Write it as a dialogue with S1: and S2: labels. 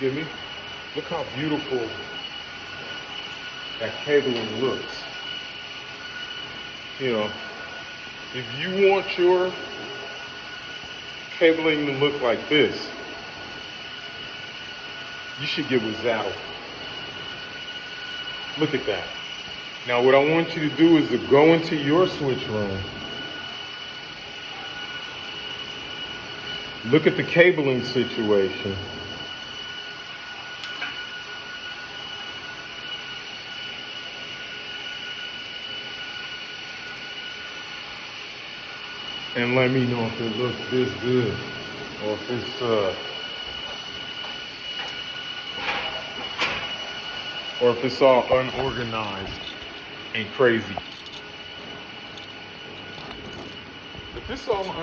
S1: get me? Look how beautiful that cabling looks. You know, if you want your cabling to look like this, you should get with Zaddle. Look at that. Now what I want you to do is to go into your switch room. Look at the cabling situation. And let me know if it looks this good or if it's all unorganized and crazy. If it's all